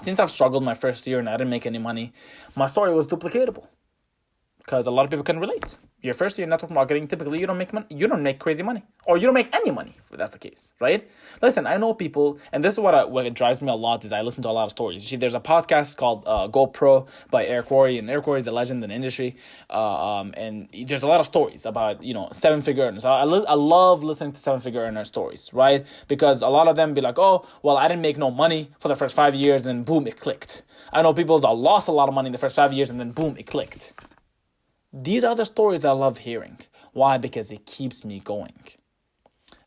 since I've struggled my first year and I didn't make any money, my story was duplicatable because a lot of people can relate. Your first year in network marketing, typically you don't make money. You don't make crazy money, or you don't make any money if that's the case, right? Listen, I know people, and this is what drives me a lot is I listen to a lot of stories. You see, there's a podcast called GoPro by Eric Worre, and Eric Worre is a legend in the industry, and there's a lot of stories about seven-figure earners. I love listening to seven-figure earner stories, right? Because a lot of them be like, oh, well, I didn't make no money for the first 5 years, and then boom, it clicked. I know people that lost a lot of money in the first 5 years, and then boom, it clicked. These are the stories that I love hearing. Why? Because it keeps me going.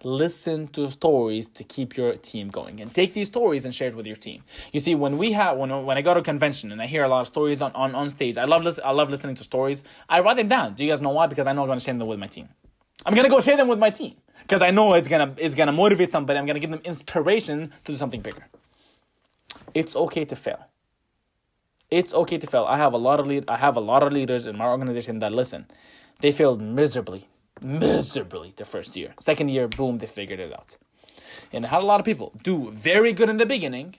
Listen to stories to keep your team going, and take these stories and share it with your team. You see, when I go to a convention and I hear a lot of stories on stage, I love listening to stories. I write them down. Do you guys know why? Because I know I'm going to share them with my team. I'm going to go share them with my team because I know it's gonna motivate somebody. I'm going to give them inspiration to do something bigger. It's okay to fail. It's okay to fail. I have a lot of leaders in my organization that listen. They failed miserably the first year. Second year, boom, they figured it out. And I had a lot of people do very good in the beginning,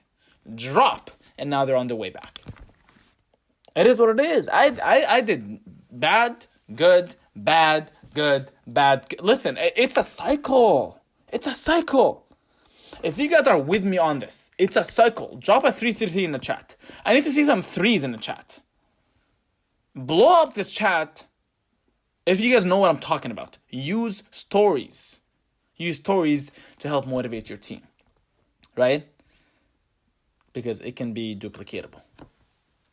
drop, and now they're on their way back. It is what it is. I did bad, good, bad, good, bad. Listen, it's a cycle. It's a cycle. If you guys are with me on this, it's a cycle. Drop a 333 in the chat. I need to see some threes in the chat. Blow up this chat if you guys know what I'm talking about. Use stories. Use stories to help motivate your team. Right? Because it can be duplicatable.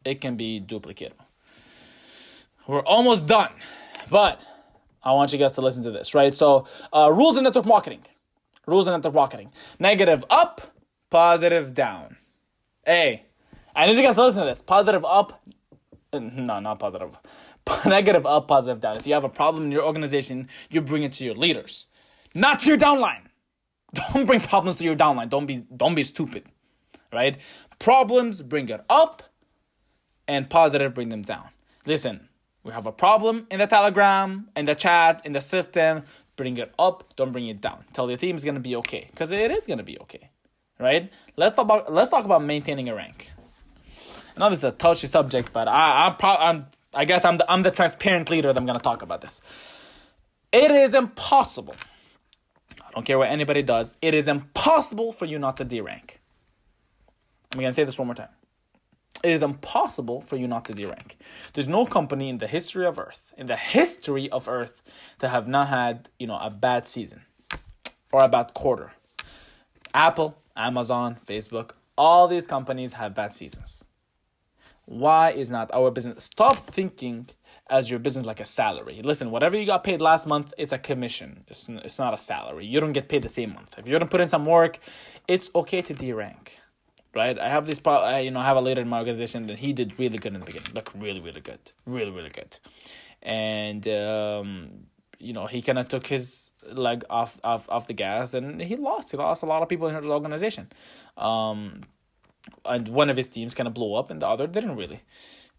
It can be duplicatable. We're almost done. But I want you guys to listen to this, right? So, rules in network marketing. Rules in network marketing. Negative up, positive down. Hey, I need you guys to listen to this. Positive up. No, not positive. Negative up, positive down. If you have a problem in your organization, you bring it to your leaders, not to your downline. Don't bring problems to your downline. Don't be stupid, right? Problems, bring it up, and positive, bring them down. Listen, we have a problem in the Telegram, in the chat, in the system. Bring it up, don't bring it down. Tell your team it's going to be okay, because it is going to be okay, right? Let's talk about maintaining a rank. I know this is a touchy subject, but I guess I'm the transparent leader that I'm going to talk about this. It is impossible. I don't care what anybody does. It is impossible for you not to D-rank. I'm going to say this one more time. It is impossible for you not to D-rank. There's no company in the history of Earth, that have not had, a bad season or a bad quarter. Apple, Amazon, Facebook, all these companies have bad seasons. Why is not our business? Stop thinking as your business like a salary. Listen, whatever you got paid last month, it's a commission. It's not a salary. You don't get paid the same month. If you don't put in some work, it's okay to D-rank. Right, I have I have a leader in my organization that he did really good in the beginning, like really good, and he kind of took his leg off the gas, and he lost a lot of people in his organization, and one of his teams kind of blew up, and the other didn't really.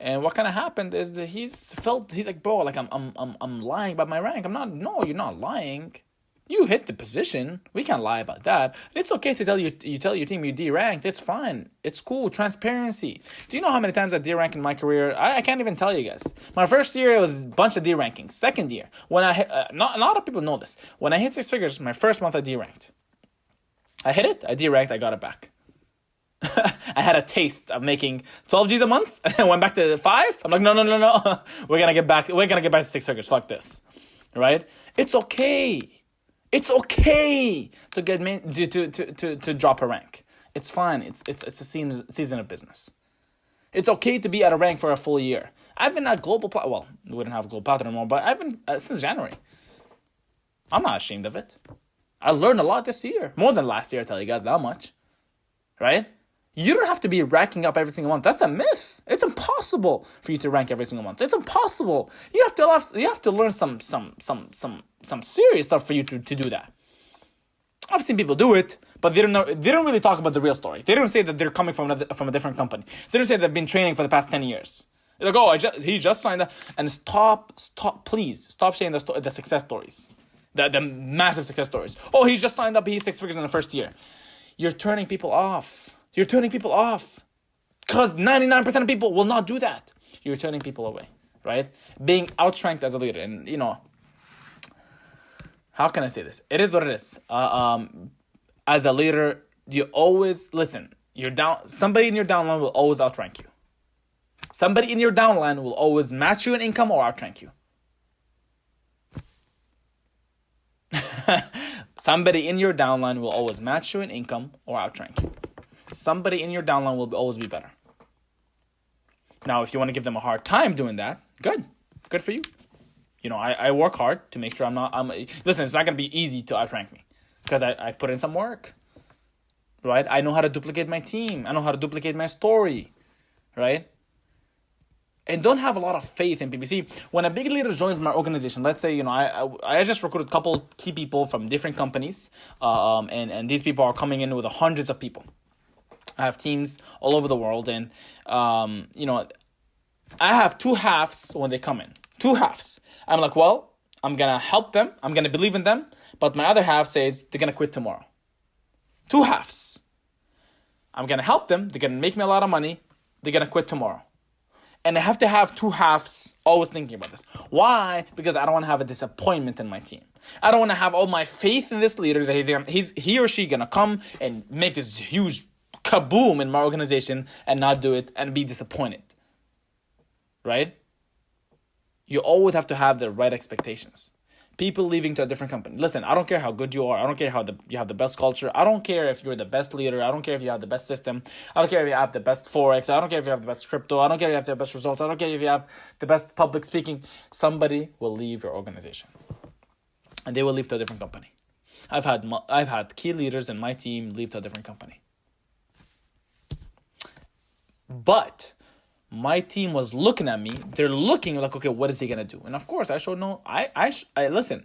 And what kind of happened is that he's like, bro, like I'm lying about my rank. No, you're not lying. You hit the position. We can't lie about that. It's okay to tell your team you D-ranked. It's fine. It's cool. Transparency. Do you know how many times I D-ranked in my career? I can't even tell you guys. My first year, it was a bunch of D-rankings. Second year, when I hit, not a lot of people know this. When I hit 6 figures, my first month I D-ranked. I hit it. I D-ranked. I got it back. I had a taste of making 12 G's a month. I went back to 5. I'm like, no. We're gonna get back to 6 figures. Fuck this. Right? It's okay. It's okay to get to drop a rank. It's fine. It's a season of business. It's okay to be at a rank for a full year. I've been at global well, we didn't have global platinum anymore, but I've been since January. I'm not ashamed of it. I learned a lot this year, more than last year. I tell you guys that much, right? You don't have to be ranking up every single month. That's a myth. It's impossible for you to rank every single month. It's impossible. You have to learn some serious stuff for you to do that. I've seen people do it, but they don't really talk about the real story. They don't say that they're coming from a different company. They don't say they've been training for the past 10 years. They're like, oh, he just signed up. And please stop saying the success stories, the massive success stories. Oh, he just signed up. He's 6 figures in the first year. You're turning people off. You're turning people off because 99% of people will not do that. You're turning people away, right? Being outranked as a leader, and how can I say this? It is what it is. As a leader, you always listen. Somebody in your downline will always outrank you. Somebody in your downline will always match you in income or outrank you. Somebody in your downline will always match you in income or outrank you. Somebody in your downline will always be better. Now, if you want to give them a hard time doing that, good for you. I work hard to make sure listen, it's not going to be easy to outrank me because I put in some work, right? I know how to duplicate my team. I know how to duplicate my story, right? And don't have a lot of faith in PPC. When a big leader joins my organization, let's say, I just recruited a couple key people from different companies, and these people are coming in with hundreds of people. I have teams all over the world, and, I have two halves when they come in. Two halves. I'm like, well, I'm going to help them. I'm going to believe in them. But my other half says they're going to quit tomorrow. Two halves. I'm going to help them. They're going to make me a lot of money. They're going to quit tomorrow. And I have to have two halves always thinking about this. Why? Because I don't want to have a disappointment in my team. I don't want to have all my faith in this leader that he or she going to come and make this huge kaboom in my organization and not do it and be disappointed. Right? You always have to have the right expectations. People leaving to a different company. Listen, I don't care how good you are. I don't care how you have the best culture. I don't care if you're the best leader. I don't care if you have the best system. I don't care if you have the best Forex. I don't care if you have the best crypto. I don't care if you have the best results. I don't care if you have the best public speaking. Somebody will leave your organization. And they will leave to a different company. I've had key leaders in my team leave to a different company. But my team was looking at me. They're looking like, okay, what is he gonna do? And of course, I showed no. I listen.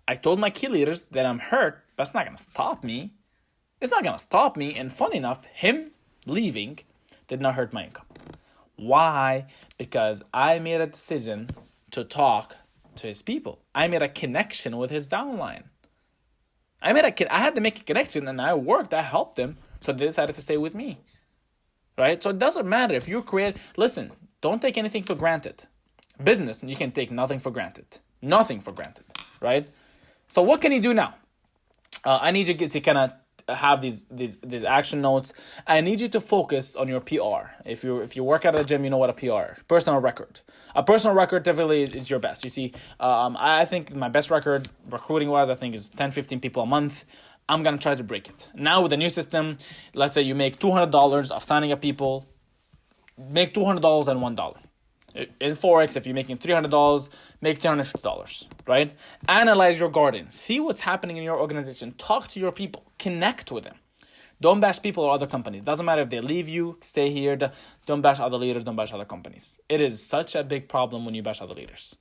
I told my key leaders that I'm hurt, but it's not gonna stop me. It's not gonna stop me. And funny enough, him leaving did not hurt my income. Why? Because I made a decision to talk to his people. I made a connection with his downline. I had to make a connection, and I worked. I helped them, so they decided to stay with me. Right? So it doesn't matter if you listen, don't take anything for granted. Business, you can take nothing for granted. Nothing for granted, right? So what can you do now? I need you to kind of have these action notes. I need you to focus on your PR. If you work at a gym, you know what a PR is. Personal record. A personal record typically is your best. You see, I think my best record recruiting-wise, I think is 10, 15 people a month. I'm going to try to break it. Now with the new system, let's say you make $200 of signing up people, make $200 and $1. In Forex, if you're making $300, make $350, right? Analyze your garden. See what's happening in your organization. Talk to your people. Connect with them. Don't bash people or other companies. Doesn't matter if they leave you, stay here. Don't bash other leaders. Don't bash other companies. It is such a big problem when you bash other leaders,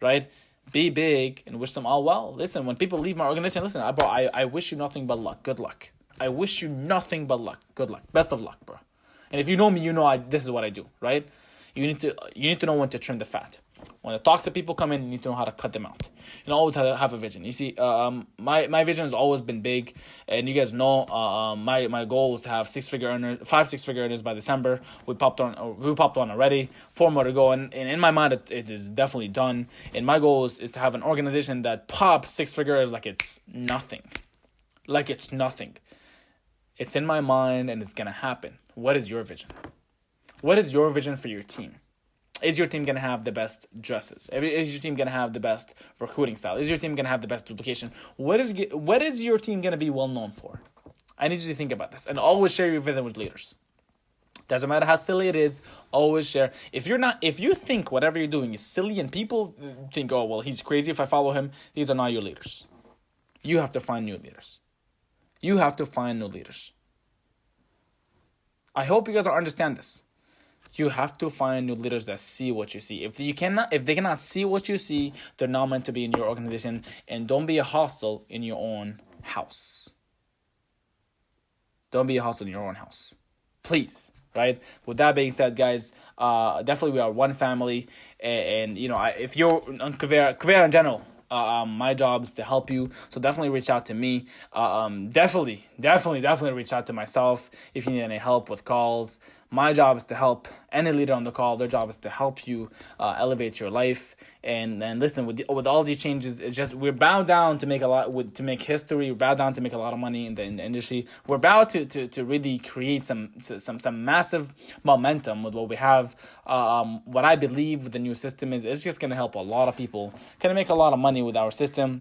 right? Be big and wish them all well. Listen, when people leave my organization, listen, bro, I wish you nothing but luck. Good luck. I wish you nothing but luck. Good luck. Best of luck, bro. And if you know me, you know this is what I do, right? You need to know when to trim the fat. When the toxic people come in, you need to know how to cut them out. And always have a vision. You see, my vision has always been big, and you guys know my goal is to have 5 6-figure earners by December. We popped on already. 4 more to go, and in my mind, it is definitely done. And my goal is to have an organization that pops 6 figures like it's nothing, It's in my mind, and it's gonna happen. What is your vision? What is your vision for your team? Is your team going to have the best dresses? Is your team going to have the best recruiting style? Is your team going to have the best duplication? What is your team going to be well known for? I need you to think about this and always share your vision with leaders. Doesn't matter how silly it is, always share. If you think whatever you're doing is silly and people think, oh, well, he's crazy if I follow him, these are not your leaders. You have to find new leaders. I hope you guys understand this. You have to find new leaders that see what you see. If they cannot see what you see, they're not meant to be in your organization. And don't be a hostile in your own house. Don't be a hostile in your own house, please. Right. With that being said, guys, definitely we are one family, and you know, if you're on Kavera in general, my job is to help you. So definitely reach out to me. Definitely reach out to myself if you need any help with calls. My job is to help any leader on the call. Their job is to help you elevate your life. And listen, with all these changes, it's just we're bound down to make to make history. We're bound down to make a lot of money in the industry. We're bound to really create some massive momentum with what we have. What I believe with the new system is it's just going to help a lot of people. Going to make a lot of money with our system.